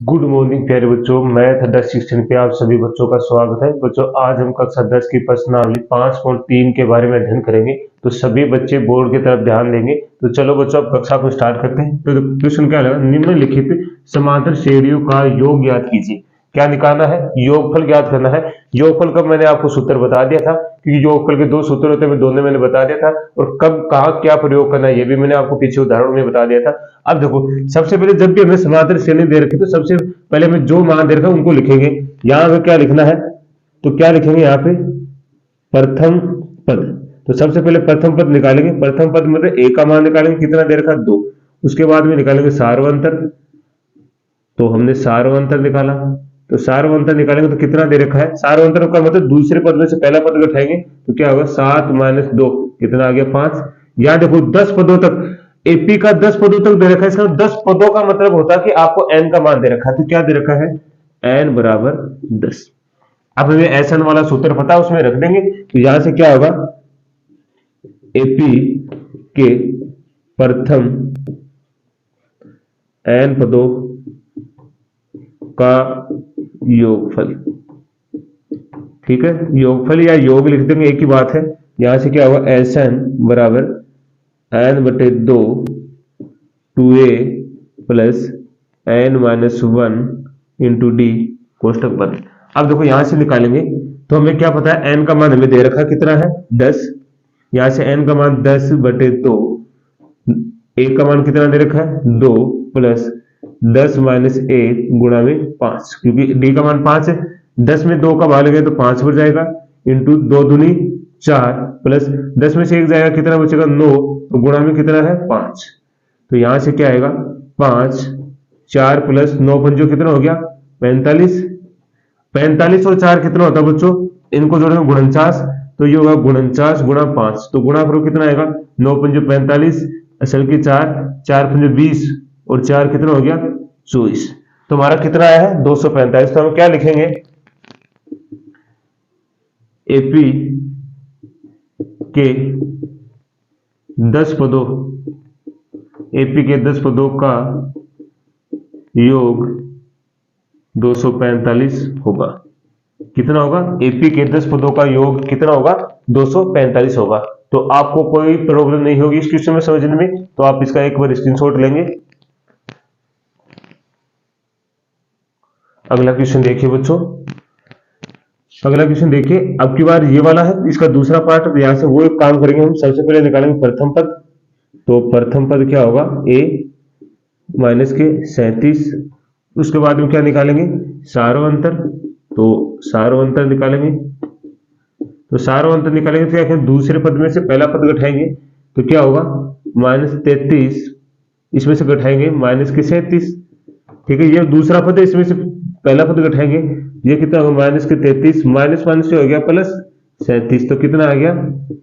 Good morning प्यारे बच्चों, math अड्डा शिक्षण पे आप सभी बच्चों का स्वागत है। बच्चों, आज हम कक्षा 10 की प्रश्नावली 5.3 के बारे में अध्ययन करेंगे। तो सभी बच्चे बोर्ड की तरफ ध्यान देंगे। तो चलो बच्चों, अब कक्षा को स्टार्ट करते हैं। तो क्वेश्चन क्या लगा, निम्नलिखित समांतर श्रेणियों का योग ज्ञात कीजिए। क्या निकालना है? योगफल ज्ञात करना है। योगफल का मैंने आपको सूत्र बता दिया था, क्योंकि योगफल के दो सूत्र होते हैं, दोनों मैंने बता दिया था। और कब कहाँ क्या प्रयोग करना है ये भी मैंने आपको पीछे उदाहरण में बता दिया था। अब देखो, सबसे पहले जब भी हमें समांतर श्रेणी दे रखी तो सबसे पहले हमें जो मान दे रखा है उनको लिखेंगे। यहां पे क्या लिखना है? तो क्या लिखेंगे यहाँ पे? प्रथम पद। तो सबसे पहले प्रथम पद निकालेंगे। प्रथम पद मतलब ए का मान निकालेंगे, कितना दे रखा है? 2। उसके बाद में निकालेंगे सार्वंतर। तो हमने सार्वंतर निकाला। तो सार्वंतर निकालेंगे तो कितना दे रखा है? सार्वंतर का मतलब दूसरे पद में से पहला पद घटाएंगे तो क्या होगा? 7 - 2, कितना आ गया? 5। या देखो 10 पदों तक, एपी का 10 पदों तक दे रखा है। इसका 10 पदों का मतलब होता है कि आपको एन का मान दे रखा है। तो क्या दे रखा है? एन बराबर 10। अब हमें एसएन वाला सूत्र पता है, उसमें रख देंगे। तो यहां से क्या होगा? एपी के प्रथम एन पदों का योगफल। ठीक है, योगफल या योग लिख देंगे, एक ही बात है। यहां से क्या होगा? एस एन बराबर n/2 2a plus n-1 into D कोष्टक बंद। अब देखो यहां से निकालेंगे तो हमें क्या पता है? n का मान हमें दे रखा कितना है? 10। यहां से n का मान 10/2, a का मान कितना दे रखा है? 2 प्लस 10 - 1 गुणा में 5, क्योंकि d का मान 5 है। 10 में 2 का भाग लगे तो 5 हो जाएगा, इंटू 2 दूनी 4 प्लस 10 में से 1 जाएगा, कितना बचेगा? 9। तो गुणा में कितना है? 5। तो यहां से क्या आएगा? 5 4 प्लस 9 पंजो कितना हो गया? 45। 45 और 4 कितना होता है बच्चों? इनको जोड़ेंगे 49। तो ये होगा 49 गुणा 5। तो गुणा करो, कितना आएगा? 9 पंजो 45, असल के 4, 4 पंजो 20 और 4 कितना हो गया? 24। तो हमारा कितना आया है? 245। तो हम क्या लिखेंगे? एपी के 10 पदों, एपी के 10 पदों का योग 245 होगा। कितना होगा? एपी के 10 पदों का योग कितना होगा? 245 होगा। तो आपको कोई प्रॉब्लम नहीं होगी इस क्वेश्चन में समझने में, तो आप इसका एक बार स्क्रीनशॉट लेंगे। अगला क्वेश्चन देखिए बच्चों। अगला क्वेश्चन देखिए, अब की बार ये वाला है, इसका दूसरा पार्ट। तो यहां से वो एक काम करेंगे, हम सबसे पहले निकालेंगे प्रथम पद। तो प्रथम पद क्या होगा? a माइनस के 37। उसके बाद में क्या निकालेंगे? सार्वंतर। तो सार्वंतर निकालेंगे। तो सार्वंतर निकालेंगे तो क्या करें? दूसरे पद में से पहला पद घटाएंगे तो क्या होगा? -33। इसमें से घटाएंगे माइनस के 37। ठीक है, ये दूसरा पद है, इसमें से पहला पद घटाएंगे। ये कितना होगा? माइनस के 33, माइनस माइनस से हो गया प्लस 37। तो कितना आ गया?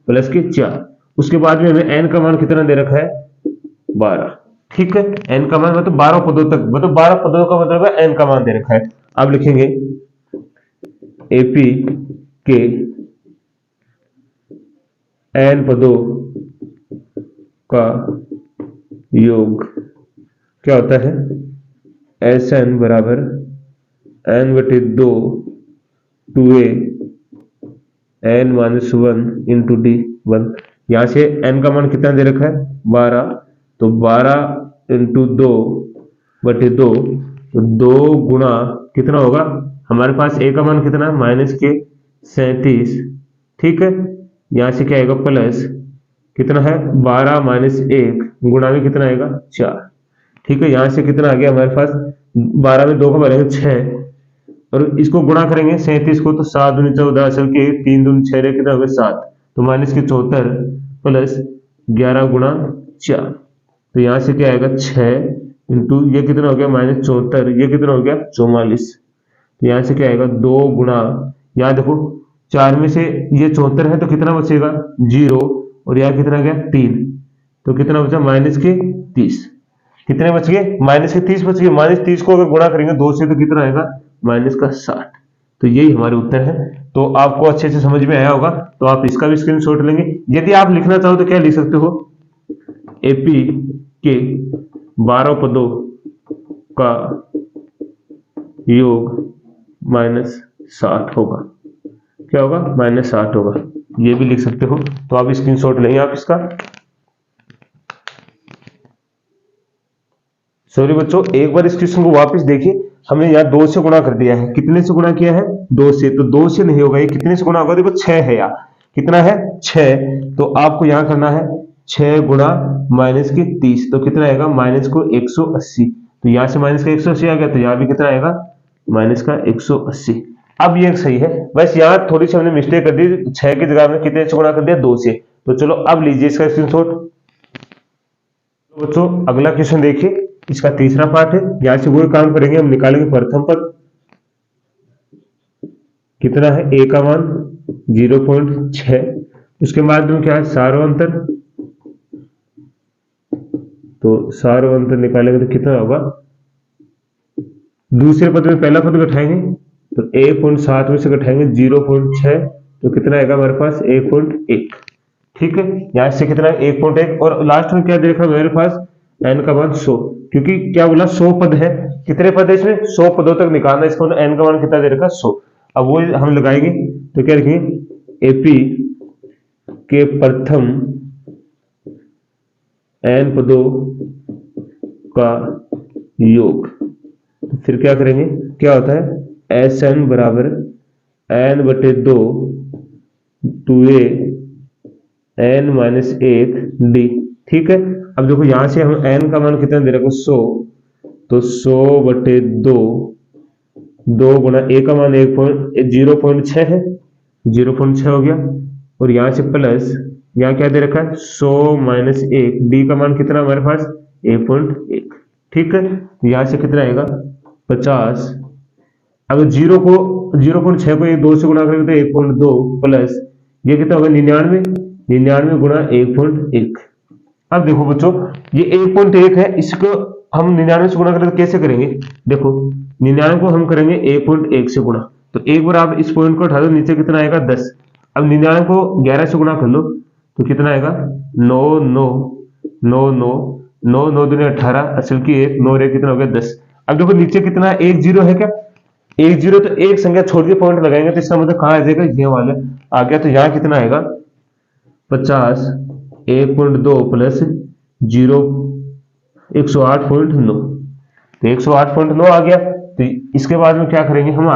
प्लस के 4। उसके बाद में हमें एन का मान कितना दे रखा है? 12। ठीक है, एन का मान मतलब 12 पदों तक, मतलब 12 पदों का मतलब है एन का मान दे रखा है। अब लिखेंगे एपी के एन पदों का योग क्या होता है? एस एन बराबर n/2 2a n-1 into D 1। यहां से n का मान कितना दे रखा है? 12। तो 12 इंटू 2/2, तो 2 गुणा कितना होगा? हमारे पास a का मान कितना है? माइनस के 37। ठीक है, यहां से क्या आएगा? प्लस कितना है? 12 - 1 गुणा में कितना आएगा? 4। ठीक है, यहां से कितना आ गया हमारे पास? 12 में 2 का भरेंगे 6, और इसको गुणा करेंगे 37 को, तो 7 दूनी 14, असल के 3 दूनी 6 कितना हो गया? 7। तो माइनस के 74 प्लस 11 गुणा 4। तो यहां से क्या आएगा? 6 इंटू ये कितना हो गया? -74, ये कितना हो गया? 44। तो यहां से क्या आएगा? 2 गुणा, यहाँ देखो 4 में से ये 74 है तो कितना बचेगा? 0। और यहाँ कितना गया? 3। तो कितना बचा? माइनस के 30। कितने बच गए? माइनस के 30 बच गए। -30 को अगर गुणा करेंगे 2 से तो कितना आएगा? माइनस का 60। तो यही हमारे उत्तर है। तो आपको अच्छे से समझ में आया होगा, तो आप इसका भी स्क्रीनशॉट लेंगे। यदि आप लिखना चाहो तो क्या लिख सकते हो? एपी के 12 पदों का योग -60 होगा। क्या होगा? -60 होगा। ये भी लिख सकते हो, तो आप स्क्रीनशॉट लेंगे आप इसका। सॉरी बच्चों, एक बार इस क्वेश्चन को वापस देखिए। हमने यहाँ 2 से गुणा कर दिया है। कितने से गुणा किया है? 2 से। तो 2 से नहीं होगा, ये कितने से गुणा होगा? देखो 6 है यहाँ। कितना है? 6। तो आपको यहाँ करना है 6 गुणा -30। तो कितना आएगा? माइनस को 180। तो यहाँ से माइनस का 180 आ गया, तो यहाँ भी कितना आएगा? माइनस का 180। अब ये सही है। बस यहाँ थोड़ी सी हमने मिस्टेक कर दी, 6 की जगह में कितने से गुणा कर दिया? 2 से। तो चलो अब लीजिए इसका स्क्रीनशॉट। तो बच्चों अगला क्वेश्चन देखिए, इसका तीसरा पार्ट है। यहां से वही काम करेंगे, हम निकालेंगे प्रथम पद। कितना है? a का मान 0.6। उसके बाद में क्या है? सार्वंतर। तो सार्वंतर निकालेंगे तो कितना होगा? दूसरे पद में पहला पद घटाएंगे, तो 1.7 में से घटाएंगे 0.6, तो कितना आएगा हमारे पास? 1.1। ठीक है, यहां से कितना है? 1.1। और लास्ट में क्या दे रखा है मेरे पास? n का मान 100, क्योंकि क्या बोला? 100 पद है। कितने पद है इसमें? 100 पदों तक निकालना। इसको n का मान कितना दे रखा है? 100। अब वो हम लगाएंगे, तो क्या लिखेंगे? एपी के प्रथम n पदों का योग। तो फिर क्या करेंगे? क्या होता है? Sn बराबर n/2 2a n-1 d। ठीक है, अब देखो यहां से हम n का मान कितना दे रखा है? 100। तो 100/2, 2 गुणा a का मान 0.6 है, 0.6 हो गया। और यहां से प्लस, यहाँ क्या दे रखा है? 100 - 1, d का मान कितना हमारे पास? 1.1। ठीक है, यहां से कितना आएगा? 50। अगर 0.6 को 2 से गुणा करेंगे तो 1.2 प्लस ये कितना होगा? 99। 99 गुणा 1.1। अब देखो बच्चों, ये 1.1 है, इसको हम 99 से गुणा करें तो कैसे करेंगे? देखो 99 को हम करेंगे 1.1 से गुणा। तो एक बार आप इस पॉइंट को उठा दो, नीचे कितना आएगा? 10। अब 99 को 11 से गुणा कर लो, तो कितना आएगा? 9 9 9 9 9 9 दूनी 18, असल की 1, 9 रे कितना हो गया? 10। अब देखो नीचे कितना है? 1 0 है क्या? 1 0, तो एक संख्या छोड़ के पॉइंट लगाएंगे, तो इसका मतलब कहाँ आ जाएगा? ये वाला आ गया। तो यहाँ कितना आएगा? 50 1.2 प्लस 0 108.9। तो 108.9 आ गया। तो इसके बाद में क्या करेंगे हम?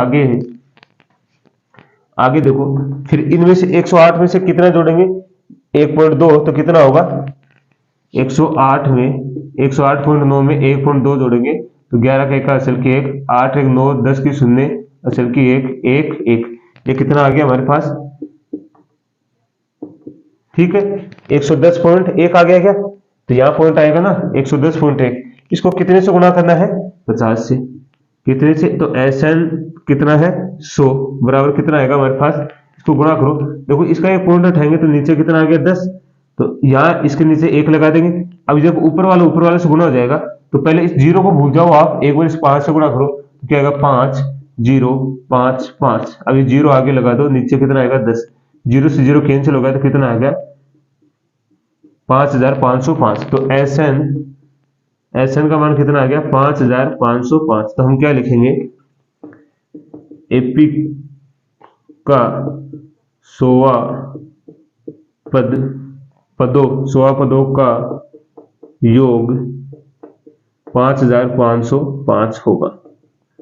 आगे देखो, फिर इनमें से 108 में से कितना जोड़ेंगे? 1.2। तो कितना होगा? 108 में 108.9 में 1.2 जोड़ेंगे, तो 11 का 1 असल की 1, 8 1 9 10 की 0 असल की 1 1 1। ये कितना आ गया हमारे पास? ठीक है, 110.1 आ गया क्या? तो यहाँ पॉइंट आएगा ना 110.1। इसको कितने से गुणा करना है? 50 से। कितने से? तो Sn कितना है? 100 बराबर कितना आएगा हमारे पास? इसको गुणा करो। देखो इसका एक पॉइंट उठाएंगे तो नीचे कितना आ गया? 10। तो यहाँ इसके नीचे 1 लगा देंगे। अब जब ऊपर वाले से गुणा हो जाएगा, तो पहले इस 0 को भूल जाओ आप, एक बार इस 5 से गुणा करो, तो क्या आएगा? 5 0 5 5। अब ये 0 आगे लगा दो, नीचे कितना आएगा? 10। 0 से 0 कैंसिल हो गया, तो कितना आ गया? 5505। तो Sn का मान कितना आ गया? 5505। तो हम क्या लिखेंगे? एपी का 100 पदों का योग 5505 होगा।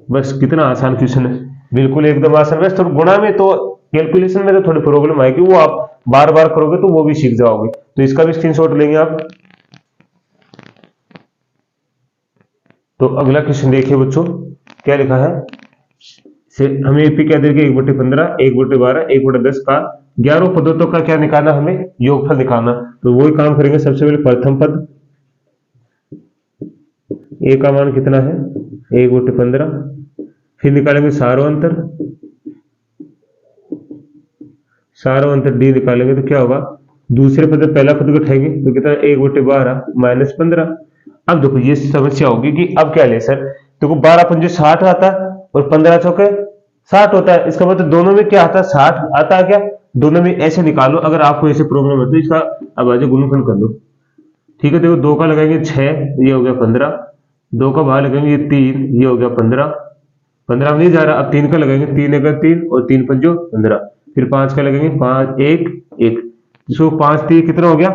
बस कितना आसान क्वेश्चन है, बिल्कुल एकदम आसान। बस थोड़ा गुणा में तो, कैलकुलेशन में तो थोड़ी प्रॉब्लम आएगी, वो आप बार बार करोगे तो वो भी सीख जाओगे। तो इसका भी स्क्रीनशॉट लेंगे आप। तो अगला क्वेश्चन देखिए बच्चों, क्या लिखा है? हमें एपी क्या देंगे? 1/15 1/12 1/10 का 11 पदों तक का क्या निकालना? हमें योगफल निकालना। तो वही काम करेंगे। सबसे पहले प्रथम पद, ए का मान कितना है? 1/15। फिर निकालेंगे सारों अंतर डी निकालेंगे, तो क्या होगा? दूसरे पद पहला पद को उठाएंगे, तो कितना? 1/12 -15। अब देखो ये समस्या होगी कि अब क्या ले सर? देखो 12 पंजे 60 आता है और 15 चौके 60 होता है। इसका मतलब दोनों में क्या आता है? 60 आता है क्या? दोनों में ऐसे निकालो, अगर आपको ऐसे प्रॉब्लम है तो इसका अब आज गुणनफल कर लो। ठीक है, देखो 2 का लगाएंगे 6, ये हो गया 15। 2 का बाहर लगाएंगे 3, ये हो गया 15। 15 में नहीं जा रहा, अब 3 का लगेंगे, 3 एक 3 और 3 पंजो 15, फिर 5 का लगेंगे, 5 1 1, सो 5 3 कितना हो गया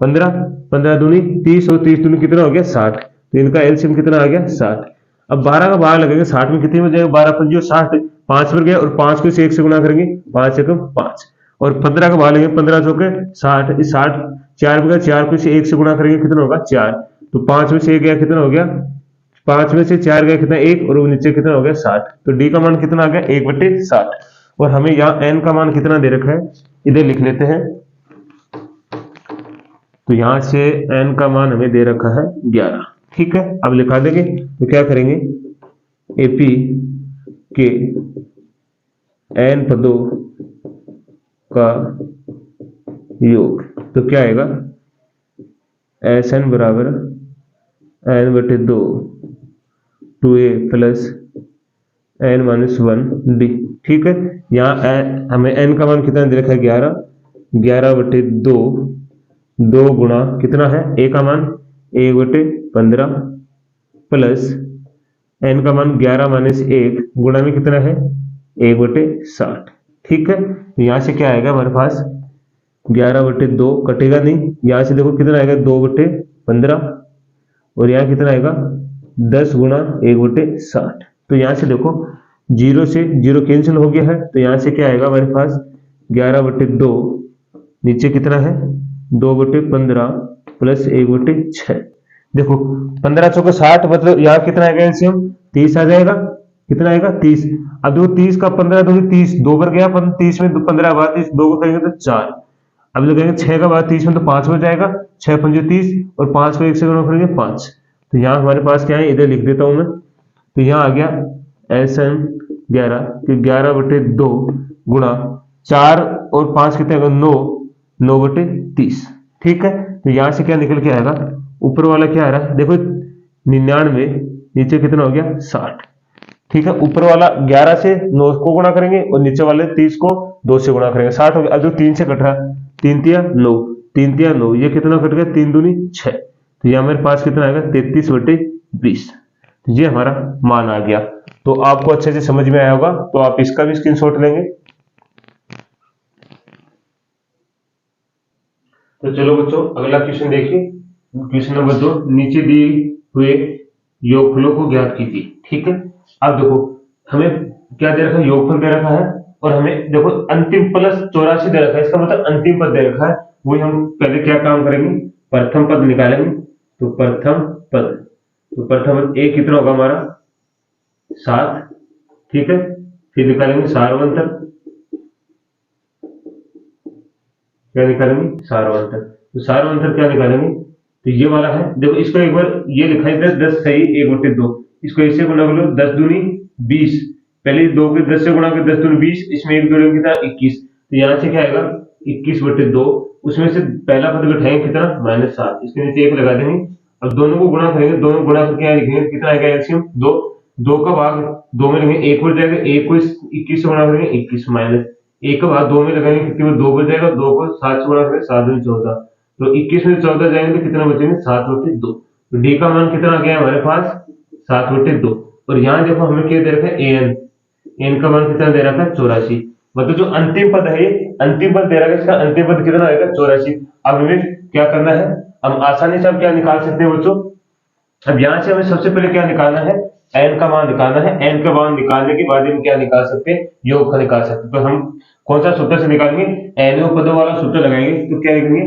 15, 15 दूनी 30 और 30 दूनी कितना हो गया 60, तो इनका एलसीएम कितना आ गया 60। अब 12 का बाहर लगेंगे, 60 में कितने हो जाएगा 12 पंजो 60, 5 पर गया और 5 को इसे 1 से गुणा करेंगे, 5 एकम 5, और 15 का बाहर लगेंगे, 15 चौके 60, इस 60 4 पर गया, 4 को इसे 1 से गुणा करेंगे कितना होगा 4, तो 5 में से 1 गया कितना हो गया, 5 में से 4 गया कितना 1, और वो नीचे कितना हो गया 60, तो डी का मान कितना आ गया 1/60। और हमें यहाँ एन का मान कितना दे रखा है, इधर लिख लेते हैं, तो यहां से एन का मान हमें दे रखा है 11, ठीक है। अब लिखा देंगे, तो क्या करेंगे, एपी के एन पदों का योग, तो क्या आएगा, एस एन बराबर एन बटे 2 2a plus n minus 1 D, ठीक है। यहाँ हमें एन का मान कितना दे रखा है 11, 11/2, 2 गुणा कितना है ए का मान 1/15 प्लस एन का मान 11 माइनस 1 गुणा में कितना है 1/60, ठीक है। तो यहाँ से क्या आएगा हमारे पास 11/2 कटेगा नहीं, यहाँ से देखो कितना आएगा 2/15, और यहाँ कितना आएगा 10 गुणा 1/60, तो यहाँ से देखो 0 से 0 कैंसिल हो गया है, तो यहाँ से क्या आएगा हमारे पास 11/2, नीचे कितना है 2/15 प्लस 1/6, देखो 15 चौके 60, मतलब यहाँ कितना आएगा एलसीएम 30 आ जाएगा, कितना आएगा 30। अब देखो 30 का 15 दूनी 30, 2 पर गया 30 में 15 बाद 30, 2 को करेंगे तो 4, अब लगेंगे 6 का बाद 30 में तो 5 हो जाएगा, 6 पंजे 30 और 5 को 1 से गुणा करेंगे 5, तो यहाँ हमारे पास क्या है, इधर लिख देता हूं मैं, तो यहाँ आ गया एस एन 11 कि 11/2 गुणा 4 और 5 कितने आएगा 9, 9/30, ठीक है। तो यहाँ से क्या निकल के आएगा, ऊपर वाला क्या आ रहा है देखो 99, नीचे कितना हो गया 60, ठीक है। ऊपर वाला 11 से 9 को गुणा करेंगे और नीचे वाले 30 को 2 से गुणा करेंगे, 60 हो गया। अब जो 3 से कट रहा है 3 तिया 9, 3 तिया 9, ये कितना कट गया 3 दूनी 6, तो ये हमारे पास कितना आएगा 33/20, ये हमारा मान आ गया। तो आपको अच्छे से समझ में आया होगा, तो आप इसका भी स्क्रीनशॉट लेंगे। तो चलो बच्चों अगला क्वेश्चन देखिए, क्वेश्चन नंबर 2, नीचे दिए हुए योगफलों को ज्ञात कीजिए, ठीक है। अब देखो हमें क्या दे रखा है, योगफल दे रखा है, और हमें देखो अंतिम प्लस 84 दे रखा है, इसका मतलब अंतिम पद दे रखा है, वही हम पहले क्या काम करेंगे, प्रथम पद निकालेंगे, तो प्रथम पद, तो प्रथम पद ए कितना होगा हमारा 7, ठीक है। फिर निकालेंगे सारवंतर, क्या निकालेंगे सारवंतर, तो सारवंतर क्या निकालेंगे, तो ये वाला है, देखो इसको एक बार ये लिखा है 10 10 सही 1/2, इसको ऐसे गुणा कर लो 10 दूनी 20, पहले 2 के 10 से गुणा कर 10 दूनी 20, इसमें एक जोड़ेंगे कितना 21, तो यहाँ से क्या आएगा 21/2, उसमें से पहला पद घटाएंगे कितना -7, इसके नीचे 1 लगा देंगे। अब दोनों को गुणा करेंगे, दोनों को गुणा करके यहाँ लिखेंगे कितना आएगा एलसीएम 2, 2 का भाग 2 में लेंगे 1 बढ़ जाएगा, 1 को 21 से गुणा करेंगे 21 माइनस 1 का भाग 2 में लगाएंगे कितने में 2 बढ़ जाएगा, 2 को 7 से गुणा करेंगे 7 में 14, तो 21 में 14 जाएंगे तो कितना बचेंगे 7/2, तो डी का मान कितना आ गया हमारे पास 7/2। और यहाँ देखो हमें क्या दे रखा है एन, एन का मान कितना दे रखा है 84, मतलब जो अंतिम पद है अंतिम पद दे रखा है, इसका अंतिम पद कितना आएगा 84। अब हमें क्या करना है, हम आसानी से हम क्या निकाल सकते हैं बच्चों, अब यहाँ से हमें सबसे पहले क्या निकालना है, एन का मान निकालना है, एन का मान निकालने के बाद हम क्या निकाल सकते हैं, योग का निकाल सकते हैं। तो हम कौन सा सूत्र से निकालेंगे, एन पदों वाला सूत्र लगाएंगे, तो क्या लिखेंगे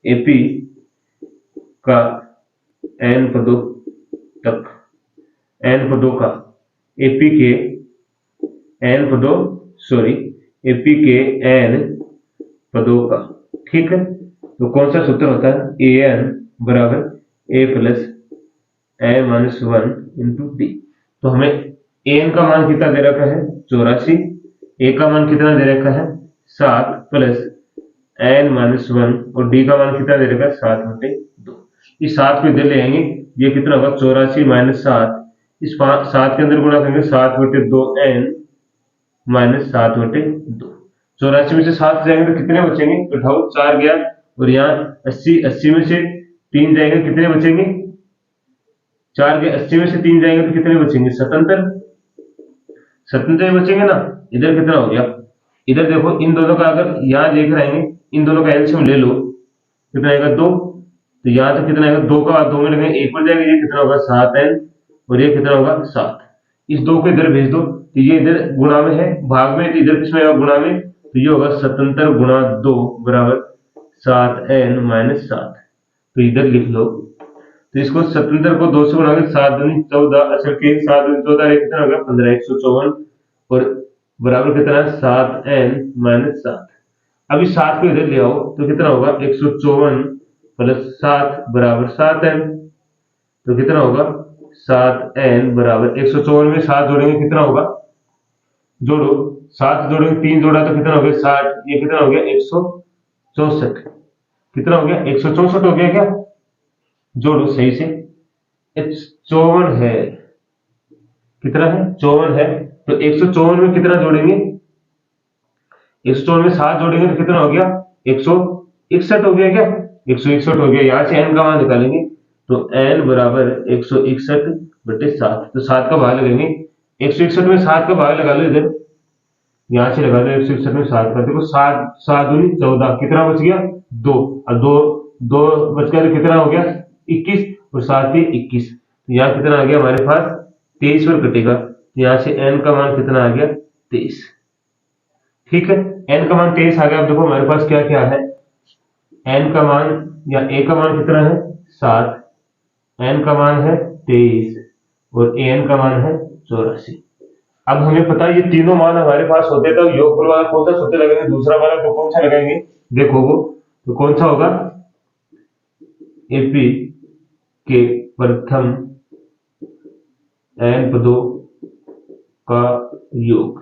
एपी का एन पदों तक, एन पदों का एपी के एन पदों एपी के एन पदों का, ठीक है। तो कौन सा सूत्र होता है, ए एन बराबर a plus A minus 1 into d. तो हमें एन का मान कितना दे रखा है 84, ए का मान कितना दे रखा है 7 प्लस एन माइनस 1, और डी का मान कितना दे रखा है 7/2। इस 7 को इधर ले आएंगे, ये कितना होगा 84 माइनस 7, इस 7 के अंदर गुणा करेंगे 7/2 एन माइनस 7/2, 84 में से 7 जाएंगे तो कितने बचेंगे, उठाओ 4 गया, और यहाँ 80 में से 3 जाएंगे कितने बचेंगे 4 के 80 में से 3 जाएंगे तो कितने बचेंगे? 77। 77 बचेंगे ना। इधर कितना हो गया? इधर देखो, इन दोनों का अगर यहाँ लेकर आएंगे, इन दोनों का एलसीएम ले लो, कितना आएगा? 2। तो यहाँ तो कितना आएगा? 2 का 2 में लगेंगे, 1 पर जाएगा, ये कितना होगा? 7n, और ये कितना होगा? 7। इस 2 को इधर भेज दो, तो ये इधर गुणा में है, भाग में, तो इधर किसमें आएगा? गुणा में। तो ये होगा 77 गुणा 2 बराबर 7n माइनस 7। तो इधर लिख लो। तो इसको 77 को 2 से गुणा के 7 दूनी 14, असल के 7 दूनी 14, ये कितना होगा? 15, 154, और बराबर कितना है? 7n minus 7। अब इस 7 को इधर ले आओ तो कितना होगा? 154 प्लस 7 बराबर 7n। तो कितना होगा? 7n बराबर 154 में 7 जोड़ेंगे कितना होगा? जोड़ो, 7 जोड़ेंगे, 3 जोड़ा तो कितना हो गया? 60। ये कितना हो गया? 164। कितना हो गया? 164 हो गया क्या? जोड़ो सही से। 54 है, कितना है? 54 है। तो 154 में कितना जोड़ेंगे? 154 में 7 जोड़ेंगे तो कितना हो गया? 161 हो गया क्या? 161 हो गया। यहाँ से n का मान निकालेंगे, तो n बराबर 161 बटे 7। तो 7 का भाग लगेंगे, 161 में 7 का भाग लगा लो इधर, यहाँ से लगा दो 161 में 7 का। देखो 7 7 दूनी 14, कितना बच गया? 2। और 2 2 बच गया तो कितना हो गया? 21, और 7 ही 21। तो यहाँ कितना आ गया हमारे पास? 23 पर कटेगा। यहाँ से n का मान कितना आ गया? 23। ठीक है, n का मान 23 आ गया। अब देखो हमारे पास क्या क्या है। n का मान, या a का मान कितना है? 7, n का मान है 23, और an का मान है 84। अब हमें पता है ये तीनों मान हमारे पास होते, तो योगफल वाला कौन सा सूत्र लगाएंगे? दूसरा वाला तो कौन सा लगाएंगे? देखो वो तो कौन सा होगा? एपी के प्रथम n पदों का योग।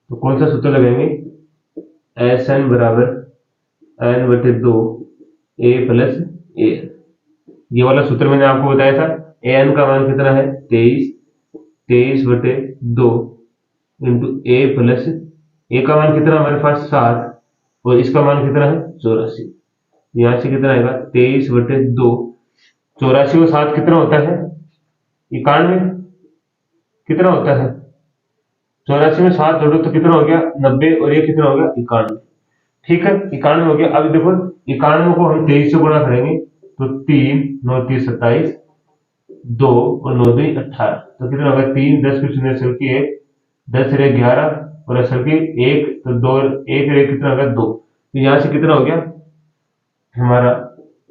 तो कौन सा सूत्र लगाएंगे? Sn बराबर n बटे 2 a प्लस a। ये वाला सूत्र मैंने आपको बताया था। an का मान कितना है? 23, 23 बटे 2 इंटू a प्लस a का मान कितना हमारे पास? 7, और इसका मान कितना है? 84। यहाँ से कितना आएगा? 23 बटे 2, 84 और 7 कितना होता है? 91। कितना होता है? 84 में 7 जोड़ो तो कितना हो गया? 90, और ये कितना हो गया? 91। ठीक है, 91 हो गया। अब देखो 91 को हम 23 से गुणा करेंगे, तो 3 9 3 27, 2 और 9 2 18। तो कितना होगा? 3 10 कुछ शून्य असल की 1, 10 रे 11, और असल की 1, तो 2 1 रे कितना होगा? 2। तो यहाँ से कितना हो गया हमारा?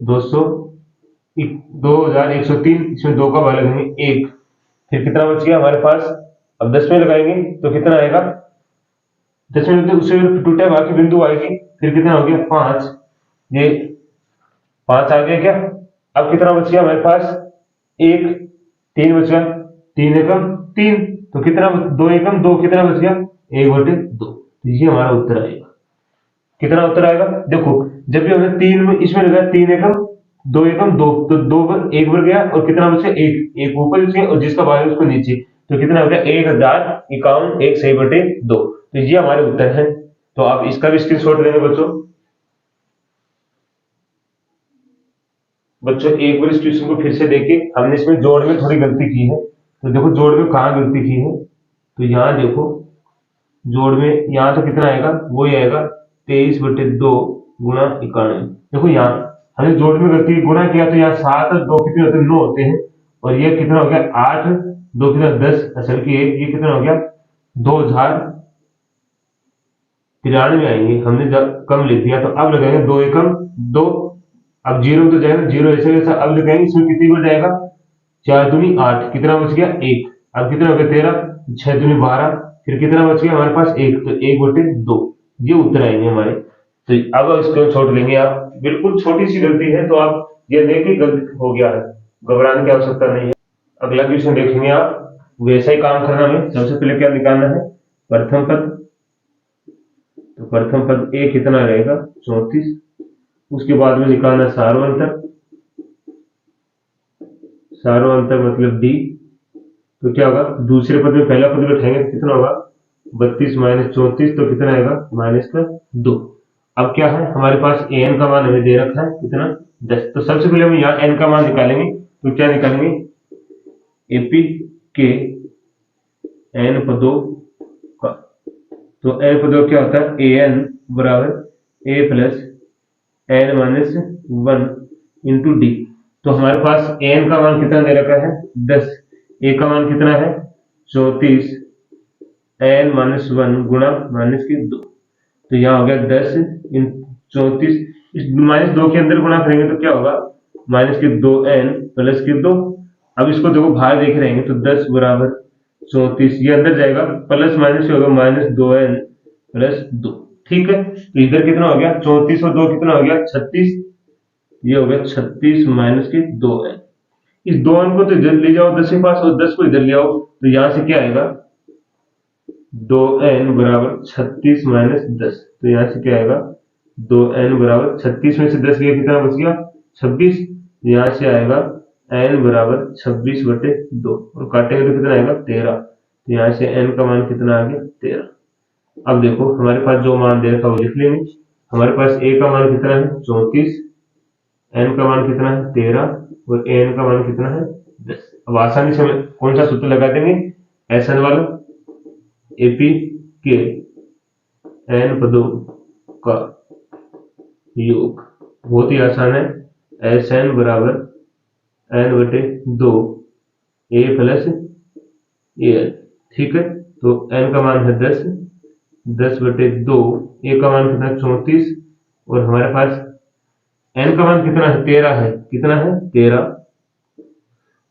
200 2103। इसमें 2 का भाग लगेंगे 1, फिर कितना बच गया हमारे पास? अब 10 में लगाएंगे तो कितना आएगा? 10 में उससे टूटा बाकी बिंदु आएगी, फिर कितना हो गया? 5। ये 5 आ गया क्या? अब कितना बच गया हमारे पास? 1, 3 बच गया, 3 एकम 3, तो कितना? 2 एकम 2, कितना बच गया? 1 बटे 2। तो ये हमारा उत्तर आएगा। कितना उत्तर आएगा? देखो जब भी हमने 3 में इसमें लगाया, 3 एकम 2 एकम 2, तो 2 पर 1 बढ़ गया, और कितना बच गया? 1 1 ऊपर बच गया, और जिसका भाग है उसको नीचे। तो कितना हो गया? 1051, 1 सही बटे 2। तो ये हमारे उत्तर है। तो आप इसका भी स्क्रीनशॉट लेंगे बच्चों। बच्चों एक बार इस क्वेश्चन को फिर से देखिए, हमने इसमें जोड़ में थोड़ी गलती की है। तो देखो जोड़ में कहाँ गलती की है, तो यहाँ देखो जोड़ में, यहाँ तो कितना आएगा? वो ही आएगा 23 बटे 2 गुणा 91। देखो यहाँ हमने जोड़ में गलती गुणा किया, तो यहाँ 7 और 2 कितने होते हैं? 9 होते हैं, और ये कितना हो गया? 8 2 कितना? 10 असल की 1, ये कितना हो गया? 2093 आएंगे। हमने जब कम लिख दिया, तो अब लगाएंगे 2 एकम 2। अब 0 तो जाएगा, 0 ऐसे वैसा। अब लगाएंगे, इसमें कितनी बार जाएगा? 4 दूनी 8, कितना बच गया? 1। अब कितना हो गया? 13, 6 दूनी 12, फिर कितना बच गया हमारे पास? 1, तो 1 बटे 2। ये उत्तर आएंगे हमारे। तो अब इसको छोड़ लेंगे आप, बिल्कुल छोटी सी गलती है, तो आप ये देख के गलती हो गया है, घबराने की आवश्यकता नहीं है। अगला क्वेश्चन देखेंगे आप, वैसा ही काम करना है। सबसे पहले क्या निकालना है? प्रथम पद। तो प्रथम पद ए कितना रहेगा? 34। उसके बाद में निकालना सार्वंतर। सार्वंतर मतलब डी। तो क्या होगा? दूसरे पद में पहला पद बैठाएंगे तो कितना होगा? 32 माइनस 34, तो कितना आएगा? माइनस का 2। अब क्या है हमारे पास? एन का मान हमें दे रखा है कितना? 10। तो सबसे पहले हम यहाँ एन का मान निकालेंगे। तो क्या निकालेंगे? एपी के एन पदों का। तो एन पदों क्या होता है, ए एन बराबर a plus n minus one into d. तो हमारे पास एन का मान कितना दे रखा है 10, ए का मान कितना है 34, एन माइनस वन गुणा माइनस के 2। तो यहाँ हो गया 10 इन 34, इस माइनस 2 के अंदर गुणा करेंगे तो क्या होगा माइनस के 2n प्लस के 2। अब इसको देखो बाहर देख रहे हैं तो 10 बराबर 34, ये अंदर जाएगा प्लस माइनस से होगा माइनस 2n प्लस 2। ठीक है, तो इधर कितना हो गया 34 और 2 कितना हो गया 36, ये हो गया 36 माइनस के 2n। इस 2n को तो इधर ले जाओ 10 के पास और 10 को इधर ले आओ, तो यहां से क्या आएगा 2n बराबर 36 माइनस 10। तो यहां से क्या आएगा 2n बराबर 36 में से 10 गया कितना बच गया 26, यहां से आएगा n बराबर 26 बटे 2 और काटेंगे तो कितना आएगा 13। तो यहां से n का मान कितना आ गया 13। अब देखो हमारे पास जो मान दे रखा वो लिख लेंगे। हमारे पास a का मान कितना है 34, n का मान कितना है 13 और an का मान कितना है 10। अब आसानी से हम कौन सा सूत्र लगा देंगे, SN वाला, एपी के एन पदों का योग। बहुत ही आसान है, एस एन बराबर एन बटे 2 ए प्लस ए एन। ठीक है, तो एन का मान है 10, 10 बटे 2, ए का मान कितना 34 और हमारे पास एन का मान कितना है 13 है, कितना है 13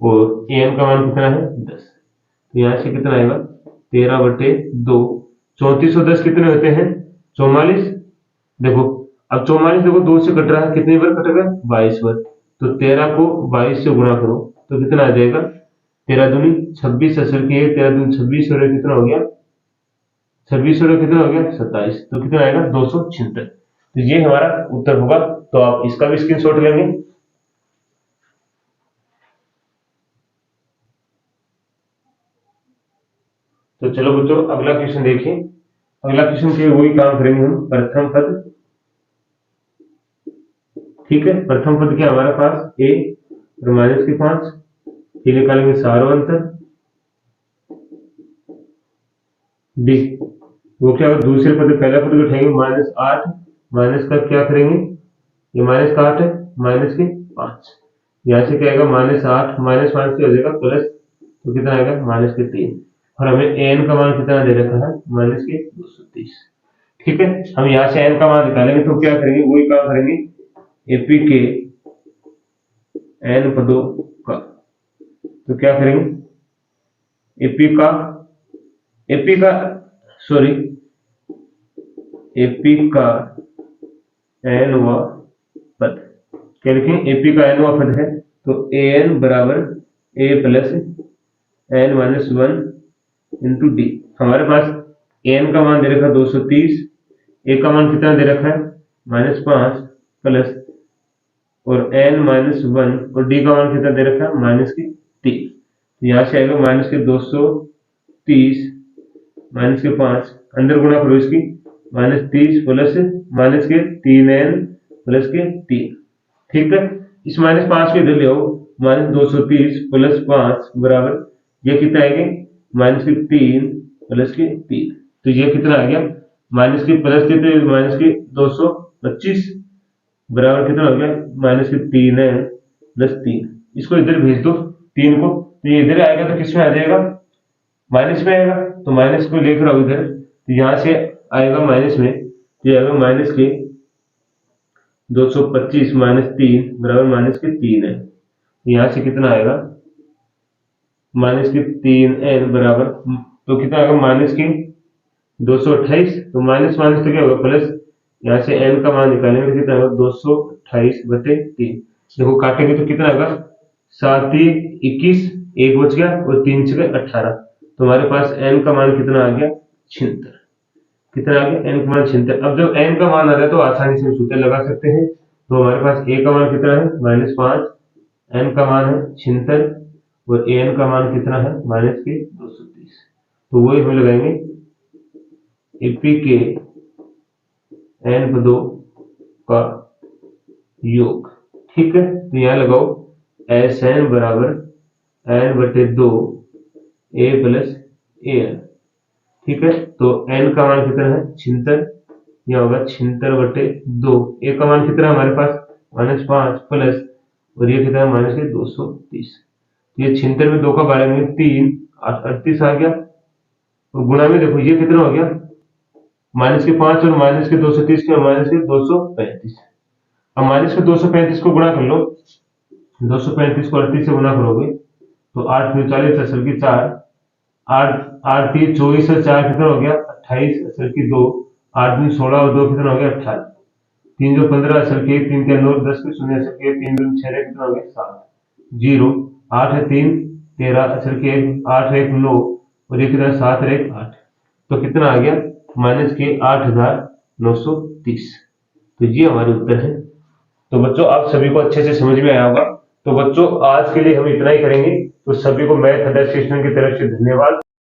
और ए एन का मान कितना है 10। तो यहाँ से कितना आएगा 13 बटे 2, 34 और 10 कितने होते हैं 44। देखो अब 44 देखो 2 से कट रहा है, कितनी बार कटेगा 22 बार। तो 13 को 22 से गुणा करो तो कितना आ जाएगा 13 दूनी 26, असल की 13 दूनी 26 और कितना हो गया 26 और कितना हो गया 27। तो कितना आएगा 276। तो ये हमारा उत्तर होगा। तो आप इसका भी स्क्रीनशॉट लेंगे। तो चलो बच्चों अगला क्वेश्चन देखिए। अगला क्वेश्चन के वही काम करेंगे हम, प्रथम पद। ठीक है, प्रथम पद क्या हमारे पास a और माइनस के 5, फिर निकालेंगे सार्वंतर d। वो क्या होगा दूसरे पद पहला पद को उठाएंगे -8, माइनस का क्या करेंगे ये माइनस का 8 है माइनस के 5, यहाँ से क्या आएगा -8 माइनस 5 से हो जाएगा प्लस, तो कितना आएगा माइनस के 3 और हमें एन का मान कितना दे रखा है माइनस के 230। ठीक है, हम यहाँ से एन का मान निकालेंगे तो क्या करेंगे वही काम करेंगे, एपी के एन पदों का। तो क्या करेंगे एपी का सॉरी एपी का एनवा पद, क्या लिखें एपी का एनवा पद है तो ए एन बराबर a plus n minus one into d. हमारे पास एन का मान दे रखा है 230, ए का मान कितना दे रखा है -5 प्लस और एन माइनस वन और डी का मान कितना दे रखा है -3। तो यहाँ से आएगा माइनस के 230 माइनस के 5, अंदर गुणा करो इसकी -30 प्लस माइनस के 3n प्लस के 3। ठीक है, इस -5 के इधर ले आओ, -230 प्लस 5 बराबर ये कितना आएगा -3 प्लस के 3। तो ये कितना आ गया माइनस के प्लस के तो माइनस के 225 बराबर कितना हो गया -3n प्लस 3। इसको इधर भेज दो 3 को, तो ये इधर आएगा तो किसमें आ जाएगा माइनस में आएगा, तो माइनस को लेकर आओ इधर, तो यहां से आएगा माइनस में, तो ये आएगा माइनस के 225 माइनस 3 बराबर माइनस के 3 है। यहां से कितना आएगा माइनस के 3n बराबर, तो कितना आएगा माइनस के 228, तो माइनस माइनस तो क्या होगा प्लस, यहाँ से n का मान निकालेंगे तो कितना होगा 228 बटे 3। देखो काटेंगे तो कितना होगा 7 21, एक बच गया और 3 से 18, तो हमारे पास n का मान कितना आ गया 76। कितना आ गया n का मान 76। अब जब n का मान आ रहा है तो आसानी से सूत्र लगा सकते हैं। तो हमारे पास a का मान कितना है -5, n का मान है 76 और an का मान कितना है -230। तो वही हम लगाएंगे एपी के एन पदों का योग। ठीक है, तो यहाँ लगाओ एस एन बराबर n/2 a प्लस an। ठीक है, तो n का मान कितना है 76, यह होगा 76/2। a का मान कितना है हमारे पास -5 प्लस, और ये कितना है -230। ये 76 में 2 का बारेंगे 3, 38 आ गया, और गुणा में देखो ये कितना हो गया -5 और -230 के -235। अब -235 को गुणा कर लो, 235 को 38 से गुणा करोगे तो 8 × 40 असल की 4, 8 8 3 24 और 4 कितना हो गया 28 असल की 2, 8 दूनी 16 और 2 कितना हो गया 18, 3 जो 15 असल की 1, 3 के 9, 10 के 0 असल की 1, 3 दूनी 6 कितना हो गया 7, 0, 8 है 3 13 असल की 1, 8 है 1 9, और ये कितना 7 है 1 8, तो कितना आ गया -8930। तो ये हमारे उत्तर है। तो बच्चों आप सभी को अच्छे से समझ में आया होगा। तो बच्चों आज के लिए हम इतना ही करेंगे। तो सभी को मैथ अडल्ट सेशन की तरफ से धन्यवाद।